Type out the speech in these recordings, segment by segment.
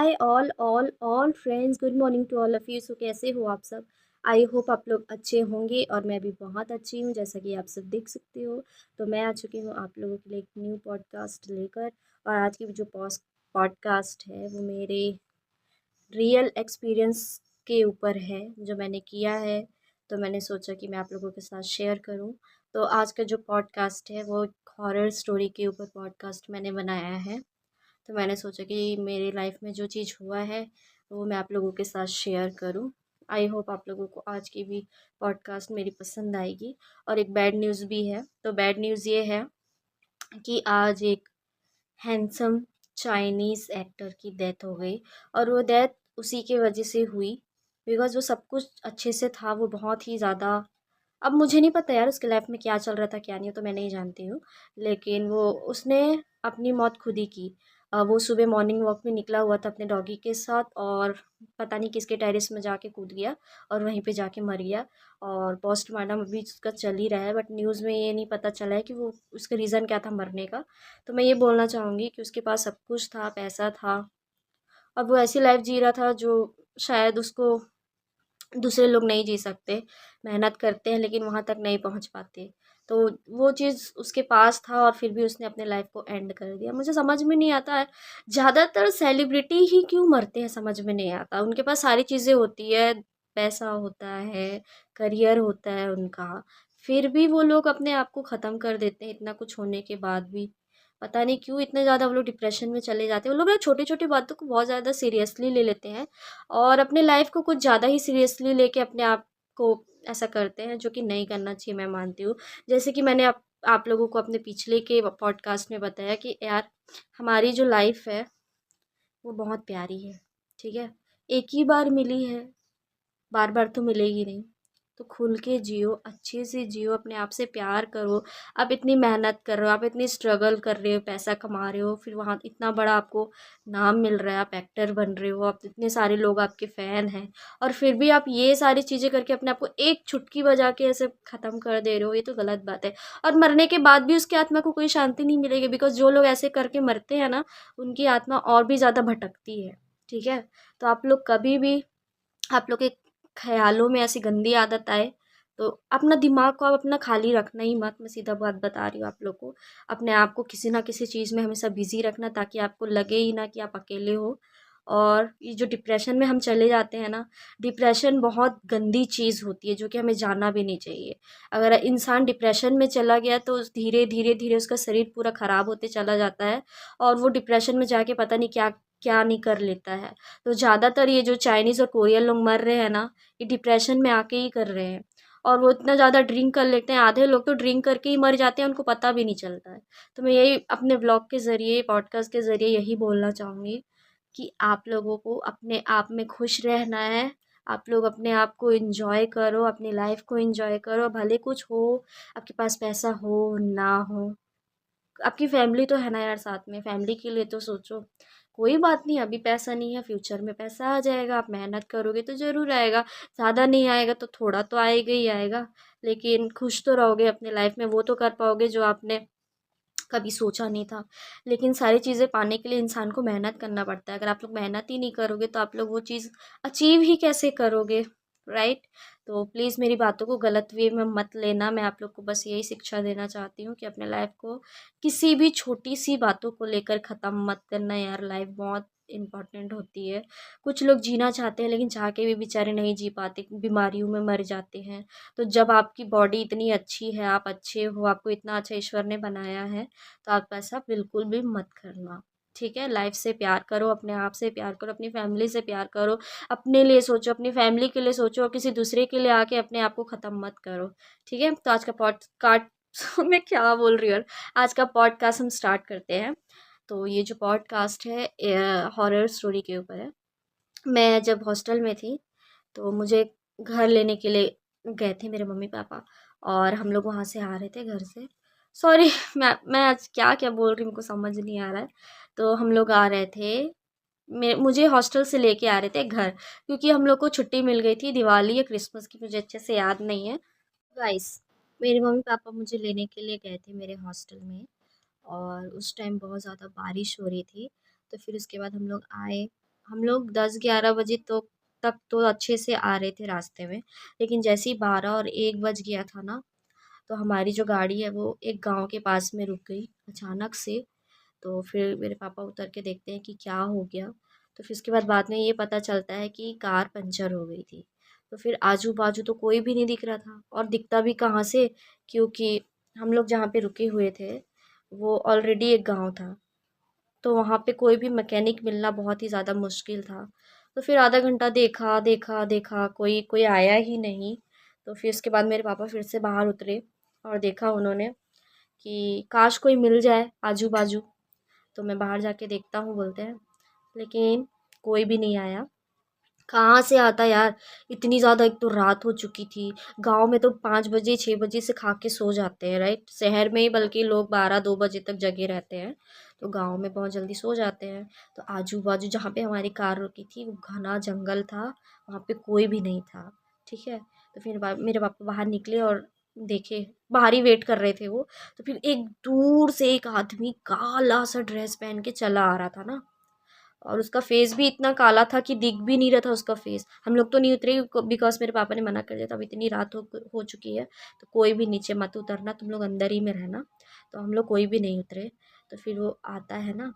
Hi all friends, good morning to all of you. So कैसे हो आप सब? आई होप आप लोग अच्छे होंगे और मैं भी बहुत अच्छी हूँ, जैसा कि आप सब देख सकते हो। तो मैं आ चुकी हूँ आप लोगों के लिए एक न्यू पॉडकास्ट लेकर। और आज की जो पॉडकास्ट है वो मेरे रियल एक्सपीरियंस के ऊपर है, जो मैंने किया है। तो मैंने सोचा कि मैं आप लोगों के साथ शेयर करूं। तो आज का जो पॉडकास्ट है वो हॉरर स्टोरी के ऊपर पॉडकास्ट मैंने बनाया है। तो मैंने सोचा कि मेरी लाइफ में जो चीज़ हुआ है वो मैं आप लोगों के साथ शेयर करूं। आई होप आप लोगों को आज की भी पॉडकास्ट मेरी पसंद आएगी। और एक बैड न्यूज़ भी है। तो बैड न्यूज़ ये है कि आज एक हैंडसम चाइनीज़ एक्टर की डेथ हो गई। और वो डेथ उसी के वजह से हुई बिकॉज़ वो सब कुछ अच्छे से था। वो बहुत ही ज़्यादा, अब मुझे नहीं पता यार उसके लाइफ में क्या चल रहा था क्या नहीं, तो मैं नहीं जानती हूँ। लेकिन वो उसने अपनी मौत खुद ही की। वो सुबह मॉर्निंग वॉक में निकला हुआ था अपने डॉगी के साथ, और पता नहीं किसके टेरेस में जाके कूद गया और वहीं पे जाके मर गया। और पोस्टमार्टम अभी उसका चल ही रहा है, बट न्यूज़ में ये नहीं पता चला है कि वो उसका रीज़न क्या था मरने का। तो मैं ये बोलना चाहूँगी कि उसके पास सब कुछ था, पैसा था। अब वो ऐसी लाइफ जी रहा था जो शायद उसको दूसरे लोग नहीं जी सकते। मेहनत करते हैं लेकिन वहाँ तक नहीं पहुँच पाते। तो वो चीज़ उसके पास था और फिर भी उसने अपने लाइफ को एंड कर दिया। मुझे समझ में नहीं आता है, ज़्यादातर सेलिब्रिटी ही क्यों मरते हैं, समझ में नहीं आता। उनके पास सारी चीज़ें होती है, पैसा होता है, करियर होता है उनका, फिर भी वो लोग अपने आप को ख़त्म कर देते हैं इतना कुछ होने के बाद भी। पता नहीं क्यों इतने ज़्यादा वो लोग डिप्रेशन में चले जाते हैं। वो लोग ना छोटी-छोटी बातों को बहुत ज़्यादा सीरियसली ले लेते हैं और अपने लाइफ को कुछ ज़्यादा ही सीरियसली लेके अपने आप को ऐसा करते हैं, जो कि नहीं करना चाहिए, मैं मानती हूँ। जैसे कि मैंने आप लोगों को अपने पिछले के पॉडकास्ट में बताया कि यार हमारी जो लाइफ है वो बहुत प्यारी है, ठीक है? एक ही बार मिली है, बार बार तो मिलेगी नहीं। तो खुल के जियो, अच्छे से जियो, अपने आप से प्यार करो। आप इतनी मेहनत कर रहे हो, आप इतनी स्ट्रगल कर रहे हो, पैसा कमा रहे हो, फिर वहाँ इतना बड़ा आपको नाम मिल रहा है, आप एक्टर बन रहे हो, आप इतने सारे लोग आपके फ़ैन हैं, और फिर भी आप ये सारी चीज़ें करके अपने आप को एक चुटकी बजा के ऐसे ख़त्म कर दे रहे हो। ये तो गलत बात है। और मरने के बाद भी उसकी आत्मा को कोई शांति नहीं मिलेगी, बिकॉज़ जो लोग ऐसे करके मरते हैं ना, उनकी आत्मा और भी ज़्यादा भटकती है, ठीक है? तो आप लोग कभी भी, आप लोग के ख़्यालों में ऐसी गंदी आदत आए तो अपना दिमाग को आप अपना खाली रखना ही मत। मैं सीधा बात बता रही हूँ आप लोग को। अपने आप को किसी ना किसी चीज़ में हमेशा बिज़ी रखना, ताकि आपको लगे ही ना कि आप अकेले हो। और ये जो डिप्रेशन में हम चले जाते हैं ना, डिप्रेशन बहुत गंदी चीज़ होती है जो कि हमें जाना भी नहीं चाहिए। अगर इंसान डिप्रेशन में चला गया तो धीरे धीरे धीरे उसका शरीर पूरा ख़राब होते चला जाता है, और वो डिप्रेशन में जाके पता नहीं क्या क्या नहीं कर लेता है। तो ज़्यादातर ये जो चाइनीज़ और कोरियन लोग मर रहे हैं ना, ये डिप्रेशन में आके ही कर रहे हैं। और वो इतना ज़्यादा ड्रिंक कर लेते हैं, आधे लोग तो ड्रिंक करके ही मर जाते हैं, उनको पता भी नहीं चलता है। तो मैं यही अपने ब्लॉग के ज़रिए, पॉडकास्ट के ज़रिए यही बोलना चाहूँगी कि आप लोगों को अपने आप में खुश रहना है। आप लोग अपने आप को एन्जॉय करो, अपनी लाइफ को एन्जॉय करो, भले कुछ हो, आपके पास पैसा हो, ना हो। आपकी फैमिली तो है ना यार साथ में, फैमिली के लिए तो सोचो। कोई बात नहीं, अभी पैसा नहीं है, फ्यूचर में पैसा आ जाएगा, आप मेहनत करोगे तो ज़रूर आएगा। ज़्यादा नहीं आएगा तो थोड़ा तो आएगा ही आएगा। लेकिन खुश तो रहोगे अपने लाइफ में, वो तो कर पाओगे जो आपने कभी सोचा नहीं था। लेकिन सारी चीज़ें पाने के लिए इंसान को मेहनत करना पड़ता है। अगर आप लोग मेहनत ही नहीं करोगे तो आप लोग वो चीज़ अचीव ही कैसे करोगे, राइट? तो प्लीज़ मेरी बातों को गलत वे में मत लेना। मैं आप लोग को बस यही शिक्षा देना चाहती हूँ कि अपने लाइफ को किसी भी छोटी सी बातों को लेकर ख़त्म मत करना यार। लाइफ बहुत इम्पोर्टेंट होती है। कुछ लोग जीना चाहते हैं लेकिन चाह के भी बेचारे नहीं जी पाते, बीमारियों में मर जाते हैं। तो जब आपकी बॉडी इतनी अच्छी है, आप अच्छे हो, आपको इतना अच्छा ईश्वर ने बनाया है, तो आप ऐसा बिल्कुल भी मत करना, ठीक है? लाइफ से प्यार करो, अपने आप से प्यार करो, अपनी फैमिली से प्यार करो, अपने लिए सोचो, अपनी फैमिली के लिए सोचो, और किसी दूसरे के लिए आके अपने आप को ख़त्म मत करो, ठीक है? तो आज का पॉडकास्ट मैं क्या बोल रही हूँ यार। आज का पॉडकास्ट हम स्टार्ट करते हैं। तो ये जो पॉडकास्ट है हॉरर स्टोरी के ऊपर है। मैं जब हॉस्टल में थी तो मुझे घर लेने के लिए गए थे मेरे मम्मी पापा, और हम लोग वहाँ से आ रहे थे घर से। सॉरी मैं आज क्या क्या बोल रही हूँ, मेरे को समझ नहीं आ रहा है। तो हम लोग आ रहे थे, मैं मुझे हॉस्टल से लेके आ रहे थे घर, क्योंकि हम लोग को छुट्टी मिल गई थी दिवाली या क्रिसमस की, मुझे अच्छे से याद नहीं है। गाइस, मेरे मम्मी पापा मुझे लेने के लिए गए थे मेरे हॉस्टल में, और उस टाइम बहुत ज़्यादा बारिश हो रही थी। तो फिर उसके बाद हम लोग आए, हम लोग 10-11 बजे तो तक तो अच्छे से आ रहे थे रास्ते में, लेकिन जैसे ही 12 और 1 बज गया था ना, तो हमारी जो गाड़ी है वो एक गांव के पास में रुक गई अचानक से। तो फिर मेरे पापा उतर के देखते हैं कि क्या हो गया। तो फिर उसके बाद में ये पता चलता है कि कार पंचर हो गई थी। तो फिर आजू बाजू तो कोई भी नहीं दिख रहा था, और दिखता भी कहाँ से, क्योंकि हम लोग जहाँ पे रुके हुए थे वो ऑलरेडी एक गांव था। तो वहाँ पे कोई भी मैकेनिक मिलना बहुत ही ज़्यादा मुश्किल था। तो फिर आधा घंटा देखा देखा देखा, कोई कोई आया ही नहीं। तो फिर उसके बाद मेरे पापा फिर से बाहर उतरे, और देखा उन्होंने कि काश कोई मिल जाए आजू बाजू। तो मैं बाहर जाके देखता हूँ बोलते हैं, लेकिन कोई भी नहीं आया। कहाँ से आता यार, इतनी ज़्यादा, एक तो रात हो चुकी थी। गांव में तो 5 बजे 6 बजे से खा के सो जाते हैं, राइट। शहर में ही बल्कि लोग 12-2 बजे तक जगे रहते हैं, तो गांव में बहुत जल्दी सो जाते हैं। तो आजू बाजू जहाँ पे हमारी कार रुकी थी वो घना जंगल था, वहाँ पे कोई भी नहीं था। ठीक है। तो फिर मेरे पापा बाहर निकले और देखे, बाहर ही वेट कर रहे थे वो। तो फिर एक दूर से एक आदमी काला सा ड्रेस पहन के चला आ रहा था ना, और उसका फेस भी इतना काला था कि दिख भी नहीं रहा था उसका फेस। हम लोग तो नहीं उतरे, बिकॉज मेरे पापा ने मना कर दिया था, अब इतनी रात हो चुकी है तो कोई भी नीचे मत उतरना, तुम लोग अंदर ही में रहना। तो हम लोग कोई भी नहीं उतरे। तो फिर वो आता है ना,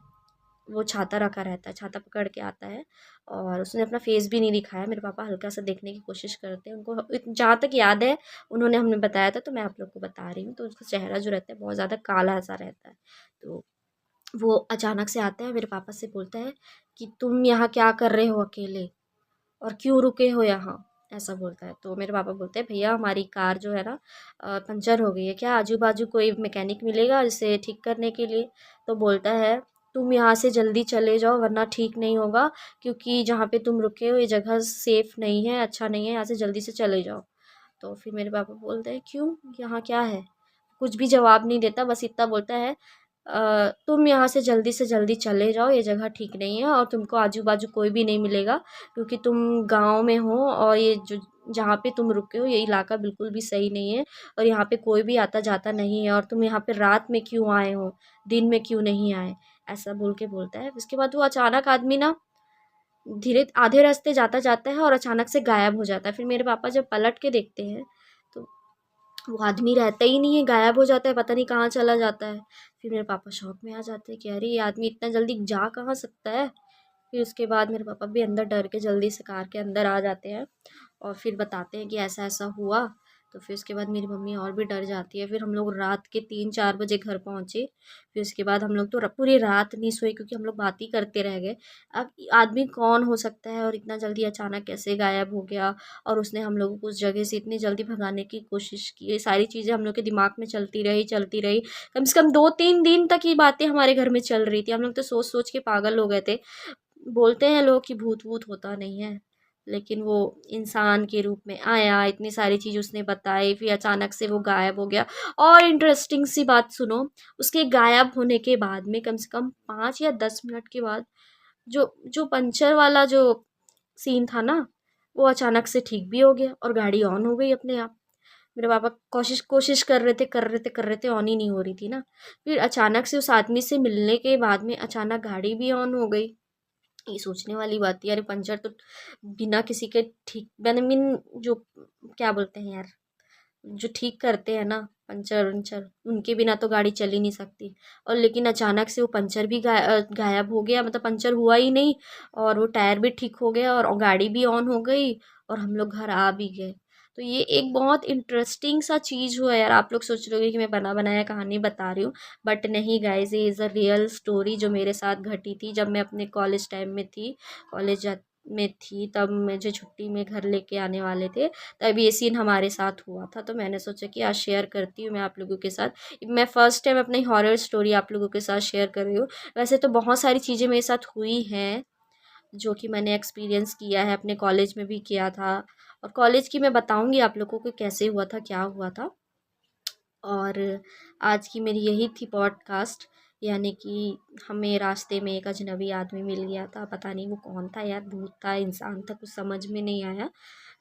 वो छाता रखा रहता है, छाता पकड़ के आता है, और उसने अपना फेस भी नहीं दिखाया। मेरे पापा हल्का सा देखने की कोशिश करते हैं, उनको जहाँ तक याद है उन्होंने हमें बताया था, तो मैं आप लोग को बता रही हूँ। तो उसका चेहरा जो रहता है बहुत ज़्यादा काला सा रहता है। तो वो अचानक से आता है, मेरे पापा से बोलता है कि तुम यहाँ क्या कर रहे हो अकेले, और क्यों रुके हो यहाँ, ऐसा बोलता है। तो मेरे पापा बोलते हैं, भैया हमारी कार जो है ना पंचर हो गई है, क्या आजू बाजू कोई मैकेनिक मिलेगा इसे ठीक करने के लिए। तो बोलता है, तुम यहाँ से जल्दी चले जाओ वरना ठीक नहीं होगा, क्योंकि जहाँ पे तुम रुके हो ये जगह सेफ नहीं है, अच्छा नहीं है, यहाँ से जल्दी से चले जाओ। तो फिर मेरे पापा बोलते हैं, क्यों, यहाँ क्या है। कुछ भी जवाब नहीं देता, बस इतना बोलता है, तुम यहाँ से जल्दी चले जाओ, ये जगह ठीक नहीं है और तुमको आजू बाजू कोई भी नहीं मिलेगा, क्योंकि तुम गांव में हो, और ये जो जहाँ पे तुम रुके हो ये इलाका बिल्कुल भी सही नहीं है, और यहाँ पे कोई भी आता जाता नहीं है, और तुम यहाँ पे रात में क्यों आए हो, दिन में क्यों नहीं आए, ऐसा बोल के बोलता है। उसके बाद वो अचानक आदमी ना धीरे आधे रास्ते जाता जाता है और अचानक से गायब हो जाता है। फिर मेरे पापा जब पलट के देखते हैं तो वो आदमी रहता ही नहीं है, गायब हो जाता है, पता नहीं कहाँ चला जाता है। फिर मेरे पापा शौक में आ जाते हैं कि अरे ये आदमी इतना जल्दी जा कहाँ सकता है। फिर उसके बाद मेरे पापा भी अंदर डर के जल्दी से कार के अंदर आ जाते हैं, और फिर बताते हैं कि ऐसा ऐसा हुआ। तो फिर उसके बाद मेरी मम्मी और भी डर जाती है। फिर हम लोग रात के 3-4 बजे घर पहुँचे। फिर उसके बाद हम लोग तो पूरी रात नहीं सोए, क्योंकि हम लोग बात ही करते रह गए। अब आदमी कौन हो सकता है और इतना जल्दी अचानक कैसे गायब हो गया, और उसने हम लोगों को उस जगह से इतनी जल्दी भगाने की कोशिश की, ये सारी चीज़ें हम लोग के दिमाग में चलती रही चलती रही। कम से कम 2-3 दिन तक ये बातें हमारे घर में चल रही थी, हम लोग तो सोच सोच के पागल हो गए थे। बोलते हैं लोग कि भूत वूत होता नहीं है, लेकिन वो इंसान के रूप में आया, इतनी सारी चीज़ उसने बताई, फिर अचानक से वो गायब हो गया। और इंटरेस्टिंग सी बात सुनो, उसके गायब होने के बाद में कम से कम 5 या 10 मिनट के बाद जो जो पंचर वाला जो सीन था ना, वो अचानक से ठीक भी हो गया और गाड़ी ऑन हो गई अपने आप। मेरे पापा कोशिश कोशिश कर रहे थे, ऑन ही नहीं हो रही थी ना। फिर अचानक से उस आदमी से मिलने के बाद में अचानक गाड़ी भी ऑन हो गई। ये सोचने वाली बात है यार, पंचर तो बिना किसी के ठीक, मैंने मीन जो क्या बोलते हैं यार, जो ठीक करते हैं ना पंचर वंचर, उनके बिना तो गाड़ी चल ही नहीं सकती। और लेकिन अचानक से वो पंचर भी गायब हो गया, मतलब पंचर हुआ ही नहीं, और वो टायर भी ठीक हो गया और गाड़ी भी ऑन हो गई, और हम लोग घर आ भी गए। तो ये एक बहुत इंटरेस्टिंग सा चीज़ हुआ यार। आप लोग सोच रहे होगे कि मैं बना बनाया कहानी बता रही हूँ, बट नहीं गाइज, ये इज़ अ रियल स्टोरी जो मेरे साथ घटी थी जब मैं अपने कॉलेज टाइम में थी, कॉलेज में थी। तब मुझे छुट्टी में घर लेके आने वाले थे, तब ये सीन हमारे साथ हुआ था। तो मैंने सोचा कि आज शेयर करती हूँ मैं आप लोगों के साथ। मैं फ़र्स्ट टाइम अपनी हॉरर स्टोरी आप लोगों के साथ शेयर कर रही हूँ। वैसे तो बहुत सारी चीज़ें मेरे साथ हुई हैं जो कि मैंने एक्सपीरियंस किया है, अपने कॉलेज में भी किया था, और कॉलेज की मैं बताऊँगी आप लोगों को कैसे हुआ था, क्या हुआ था। और आज की मेरी यही थी पॉडकास्ट, यानी कि हमें रास्ते में एक अजनबी आदमी मिल गया था, पता नहीं वो कौन था यार, भूत था इंसान था, कुछ समझ में नहीं आया।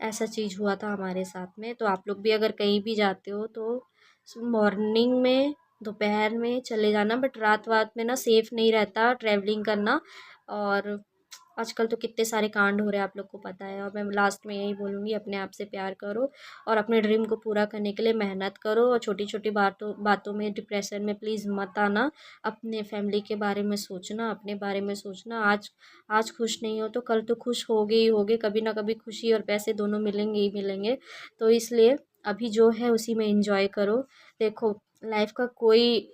ऐसा चीज़ हुआ था हमारे साथ में। तो आप लोग भी अगर कहीं भी जाते हो तो मॉर्निंग में, दोपहर में चले जाना, बट रात वात में ना सेफ़ नहीं रहता ट्रैवलिंग करना। और आजकल तो कितने सारे कांड हो रहे हैं, आप लोग को पता है। और मैं लास्ट में यही बोलूँगी, अपने आप से प्यार करो और अपने ड्रीम को पूरा करने के लिए मेहनत करो। और छोटी छोटी बातों बातों में डिप्रेशन में प्लीज़ मत आना। अपने फैमिली के बारे में सोचना, अपने बारे में सोचना। आज आज खुश नहीं हो तो कल तो खुश होगे ही होगे, कभी ना कभी खुशी और पैसे दोनों मिलेंगे ही मिलेंगे। तो इसलिए अभी जो है उसी में इंजॉय करो। देखो, लाइफ का कोई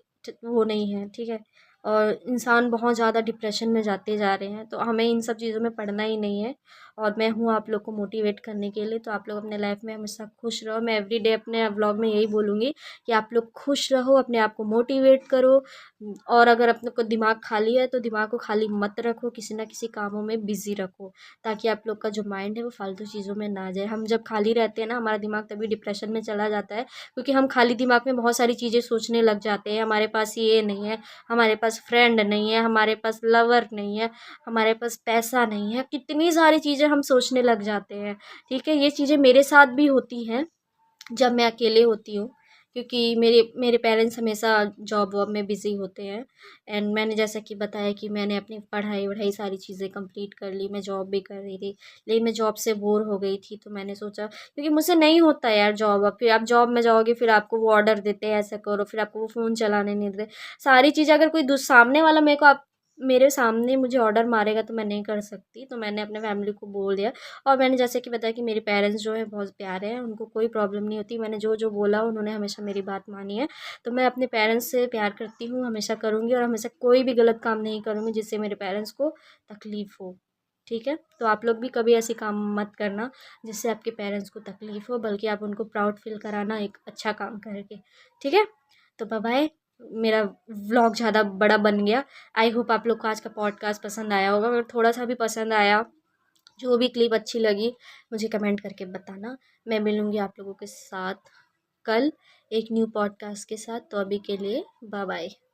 वो नहीं है, ठीक है। और इंसान बहुत ज़्यादा डिप्रेशन में जाते जा रहे हैं, तो हमें इन सब चीज़ों में पड़ना ही नहीं है। और मैं हूँ आप लोग को मोटिवेट करने के लिए, तो आप लोग अपने लाइफ में हमेशा खुश रहो। मैं एवरीडे अपने व्लॉग में यही बोलूँगी कि आप लोग खुश रहो, अपने आप को मोटिवेट करो। और अगर अपने को दिमाग खाली है तो दिमाग को खाली मत रखो, किसी ना किसी कामों में बिजी रखो, ताकि आप लोग का जो माइंड है वो फालतू चीज़ों में ना जाए। हम जब खाली रहते हैं ना, हमारा दिमाग तभी डिप्रेशन में चला जाता है, क्योंकि हम खाली दिमाग में बहुत सारी चीज़ें सोचने लग जाते हैं। हमारे पास ये नहीं है, हमारे पास फ्रेंड नहीं है, हमारे पास लवर नहीं है, हमारे पास पैसा नहीं है, कितनी सारी चीज़ें हम सोचने लग जाते हैं। ठीक है, ये चीज़ें मेरे साथ भी होती हैं जब मैं अकेले होती हूँ, क्योंकि मेरे मेरे पेरेंट्स हमेशा जॉब वॉब में बिज़ी होते हैं। एंड मैंने जैसा कि बताया कि मैंने अपनी पढ़ाई वढ़ाई सारी चीज़ें कंप्लीट कर ली, मैं जॉब भी कर रही थी, लेकिन मैं जॉब से बोर हो गई थी। तो मैंने सोचा, क्योंकि मुझसे नहीं होता यार जॉब, अब फिर आप जॉब में जाओगे, फिर आपको वो ऑर्डर देते हैं ऐसा करो, फिर आपको वो फ़ोन चलाने नहीं देते। सारी चीज़ें अगर कोई सामने वाला मेरे को आप मेरे सामने मुझे ऑर्डर मारेगा तो मैं नहीं कर सकती। तो मैंने अपने फैमिली को बोल दिया। और मैंने जैसे कि बताया कि मेरे पेरेंट्स जो हैं बहुत प्यारे हैं, उनको कोई प्रॉब्लम नहीं होती। मैंने जो जो बोला उन्होंने हमेशा मेरी बात मानी है। तो मैं अपने पेरेंट्स से प्यार करती हूँ, हमेशा करूँगी, और हमेशा कोई भी गलत काम नहीं करूँगी जिससे मेरे पेरेंट्स को तकलीफ़ हो। ठीक है, तो आप लोग भी कभी ऐसी काम मत करना जिससे आपके पेरेंट्स को तकलीफ़ हो, बल्कि आप उनको प्राउड फील कराना एक अच्छा काम करके। ठीक है, तो बाय बाय। मेरा व्लॉग ज़्यादा बड़ा बन गया। आई होप आप लोग को आज का पॉडकास्ट पसंद आया होगा। अगर थोड़ा सा भी पसंद आया, जो भी क्लिप अच्छी लगी, मुझे कमेंट करके बताना। मैं मिलूँगी आप लोगों के साथ कल एक न्यू पॉडकास्ट के साथ। तो अभी के लिए बाय बाय।